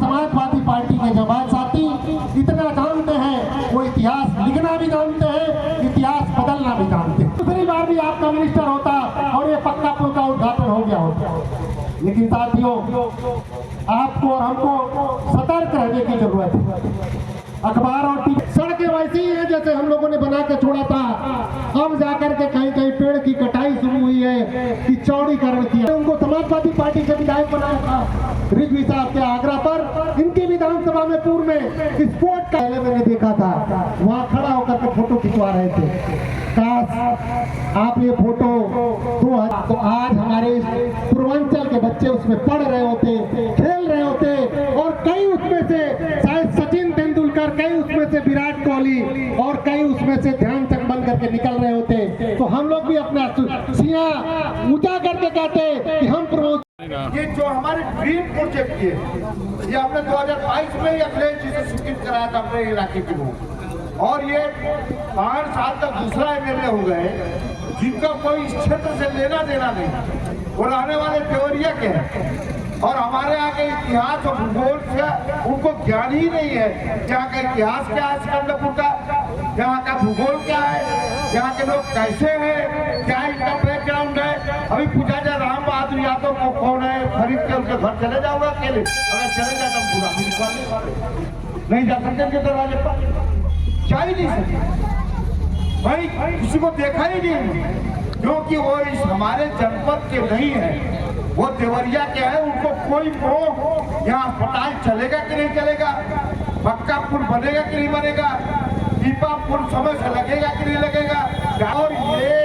Samajwadi party के जमात साथी इतना जानते हैं, वो इतिहास लिखना भी जानते हैं, इतिहास बदलना भी जानते हैं। दूसरी बार भी आपका मिनिस्टर होता और ये पक्का पुल का उद्घाटन हो गया होता। लेकिन साथियों, आपको और हमको सतर्क रहने की जरूरत है। अखबार और टीवी सड़कें वैसी ही हैं जैसे हम लोगों ने बना के छोड़ा था। अब जाकर के कहीं कहीं पेड़ की कटाई शुरू हुई है कि चौड़ीकरण किया। उनको समाजवादी पार्टी से विधायक बनाया था रिजवी साहब के आग्रह पर। इनकी विधानसभा में पूर्व में स्पोर्ट का मैंने देखा था, वहाँ खड़ा होकर के फोटो खिंचवा रहे थे। काश आप ये फोटो तो आज हमारे पूर्वांचल के बच्चे उसमें पढ़ रहे होते, खेल रहे होते, और कई उसमें से शायद सचिन तेंदुलकर, कई उसमें से विराट कोहली और कई उसमें से ध्यानचंद बन करके निकल रहे होते। तो हम लोग भी अपना सिया ऊंचा करके कहते कि हम ये जो हमारे ड्रीम प्रोजेक्ट ये हमने 2022 में ही अखिलेश जी से स्वीकृत कराया था अपने इलाके के लोग, और ये 5 साल तक दूसरा एमएलए हो गए जिनका कोई इस क्षेत्र से लेना देना नहीं। वो रहने वाले देवरिया के हैं और हमारे यहाँ के इतिहास और भूगोल से उनको ज्ञान ही नहीं है। यहाँ का इतिहास क्या है सिकंदरपुर का, यहाँ का भूगोल क्या है, यहाँ के लोग कैसे हैं, क्या इनका बैकग्राउंड है। अभी पूछा जाए राम बहादुर यादव को कौन है, खरीद के उनके घर चले जाऊंगा अकेले, अगर चले जाता हूँ पूरा नहीं जा सकते उनके दरवाजे पर, जा ही नहीं सकते भाई, किसी को देखा ही नहीं, क्योंकि वो इस हमारे जनपद के नहीं है, वो देवरिया के है। उनको कोई मोह यहाँ अस्पताल चलेगा कि नहीं चलेगा, पक्का पुल बनेगा कि नहीं बनेगा, दीपा पुल समय से लगेगा कि नहीं लगेगा, और ये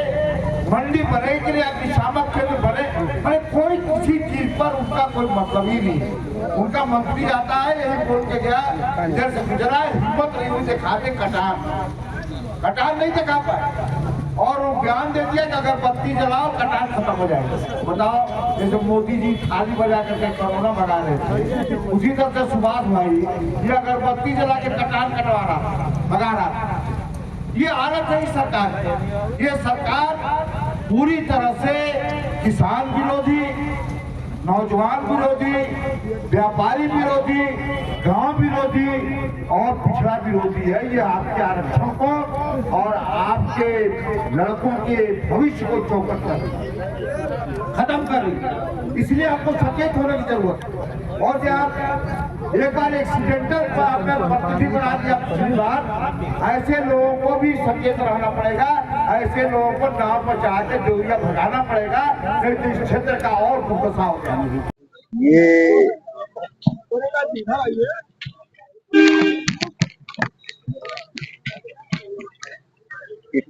मंडी बनेगी कि नहीं, अग्निशामक केंद्र बने, अरे कोई किसी चीज पर उनका कोई मतलब ही नहीं। उनका मंत्री आता है यही बोल के गया, इधर से गुजरा, हिम्मत नहीं हुई दिखाते कटार नहीं दिखा पाए, और वो बयान दे दिया कि अगरबत्ती जलाओ कटार खत्म हो जाएगा। बताओ, जैसे मोदी जी थाली बजा करके कोरोना भगा रहे थे, उसी तरह से सुभाष भाई ये अगरबत्ती जला के कटार भगा रहा। ये हालत है इस सरकार। ये सरकार पूरी तरह से किसान विरोधी, नौजवान विरोधी, व्यापारी विरोधी, गांव विरोधी और पिछड़ा विरोधी है। ये आपके आरक्षण को और आपके लड़कों के भविष्य को चौपट कर रही, खत्म कर रही। इसलिए आपको सचेत होने की जरूरत है। और जब आप एक बार एक्सीडेंटल पर आपने प्रतिनिधि बना दिया, पिछली बार ऐसे लोगों को भी सचेत रहना पड़ेगा, ऐसे लोगों को नाव पर चढ़ा के देवरिया भगाना पड़ेगा, नहीं तो इस क्षेत्र का और दुर्दशा हो जाएगी। ये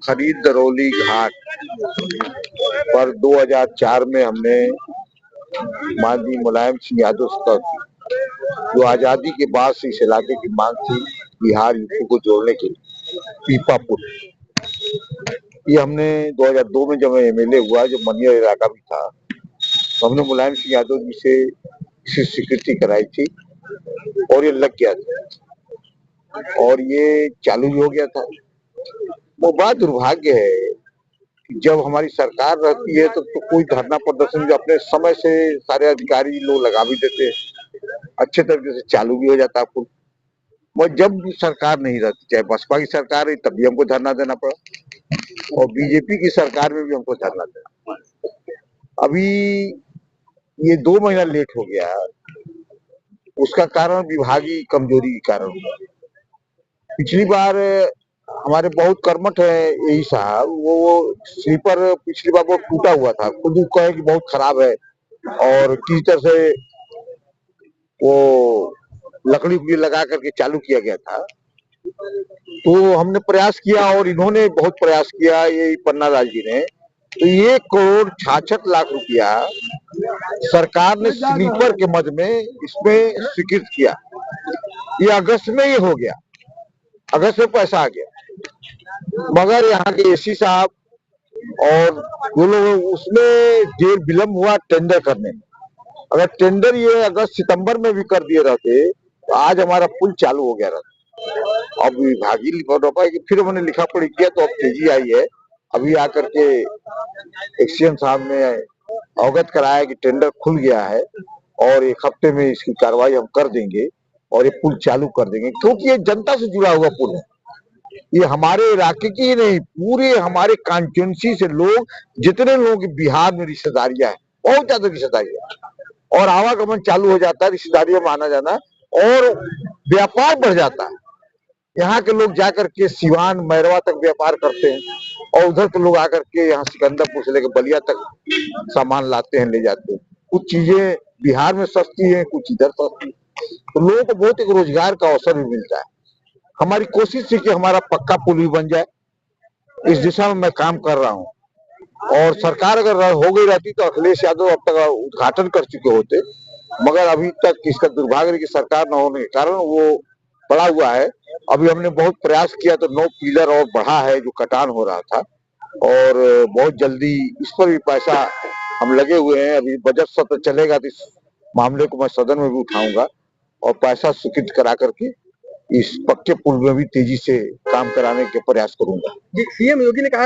खरीद दरौली घाट पर 2004 में हमने माननीय मुलायम सिंह यादव तक जो आजादी के बाद से इस इलाके की मांग थी बिहार यूपी को जोड़ने के लिए पीपा पुल, ये हमने 2002 में जब एमएलए हुआ, जो मनियर इलाका भी था, तो हमने मुलायम सिंह यादव जी से इसे स्वीकृति कराई थी और ये लग गया था और ये चालू भी हो गया था। वो बात दुर्भाग्य है कि जब हमारी सरकार रहती है तो कोई धरना प्रदर्शन जो अपने समय से सारे अधिकारी लोग लगा भी देते, अच्छे तरीके से चालू भी हो जाता पुल। और जब भी सरकार नहीं रहती, चाहे बसपा की सरकार है तब भी हमको धरना देना पड़ा और बीजेपी की सरकार में भी हमको धरना देना पड़ा। अभी ये 2 महीना लेट हो गया, उसका कारण विभागीय कमजोरी के कारण हुआ। पिछली बार हमारे बहुत कर्मठ है यही साहब, वो स्लीपर पिछली बार बहुत टूटा हुआ था, खुद कहे कि बहुत खराब है और किसी तरह से वो लकड़ी लगा करके चालू किया गया था। तो हमने प्रयास किया और इन्होंने बहुत प्रयास किया, ये पन्ना लाल जी ने, तो 1,66,00,000 रुपया सरकार ने स्लीपर के मद में इसमें स्वीकृत किया। ये अगस्त में ही हो गया, अगस्त में पैसा आ गया, मगर यहाँ के एसी साहब और वो लोग उसमें देर विलम्ब हुआ टेंडर करने में। अगर टेंडर ये अगस्त सितंबर में भी कर दिए रहते तो आज हमारा पुल चालू हो गया रहता। अब विभागीय लिखा कि फिर हमने लिखा पढ़ी किया तो अब तेजी आई है। अभी आकर के एक्सीएम साहब ने अवगत कराया कि टेंडर खुल गया है और 1 हफ्ते में इसकी कार्रवाई हम कर देंगे। और ये पुल चालू कर देंगे, क्योंकि ये जनता से जुड़ा हुआ पुल है। ये हमारे इलाके की नहीं, पूरे हमारे कॉन्स्टिट्यूंसी से लोग, जितने लोगों की बिहार में रिश्तेदारियां हैं, बहुत ज्यादा रिश्तेदारियां, और आवागमन चालू हो जाता है, रिश्तेदारियों में आना जाना, और व्यापार बढ़ जाता है। यहाँ के लोग जाकर के सिवान मैरवा तक व्यापार करते हैं, और उधर के लोग आकर के यहाँ सिकंदरपुर से लेकर बलिया तक सामान लाते हैं, ले जाते हैं। कुछ चीजें बिहार में सस्ती हैं, कुछ इधर सस्ती, तो लोगों को बहुत एक रोजगार का अवसर भी मिलता है। हमारी कोशिश है कि हमारा पक्का पुल भी बन जाए, इस दिशा में मैं काम कर रहा हूँ। और सरकार अगर हो गई रहती तो अखिलेश यादव अब तक उद्घाटन कर चुके होते, मगर अभी तक इसका दुर्भाग्य है कि सरकार न होने के कारण वो पड़ा हुआ है। अभी हमने बहुत प्रयास किया तो 9 पिलर और बढ़ा है, जो कटान हो रहा था, और बहुत जल्दी इस पर भी पैसा हम लगे हुए हैं। अभी बजट सत्र चलेगा तो इस मामले को मैं सदन में भी उठाऊंगा और पैसा स्वीकृत करा करके इस पक्के पुल में भी तेजी से काम कराने के प्रयास करूंगा। सीएम योगी ने कहा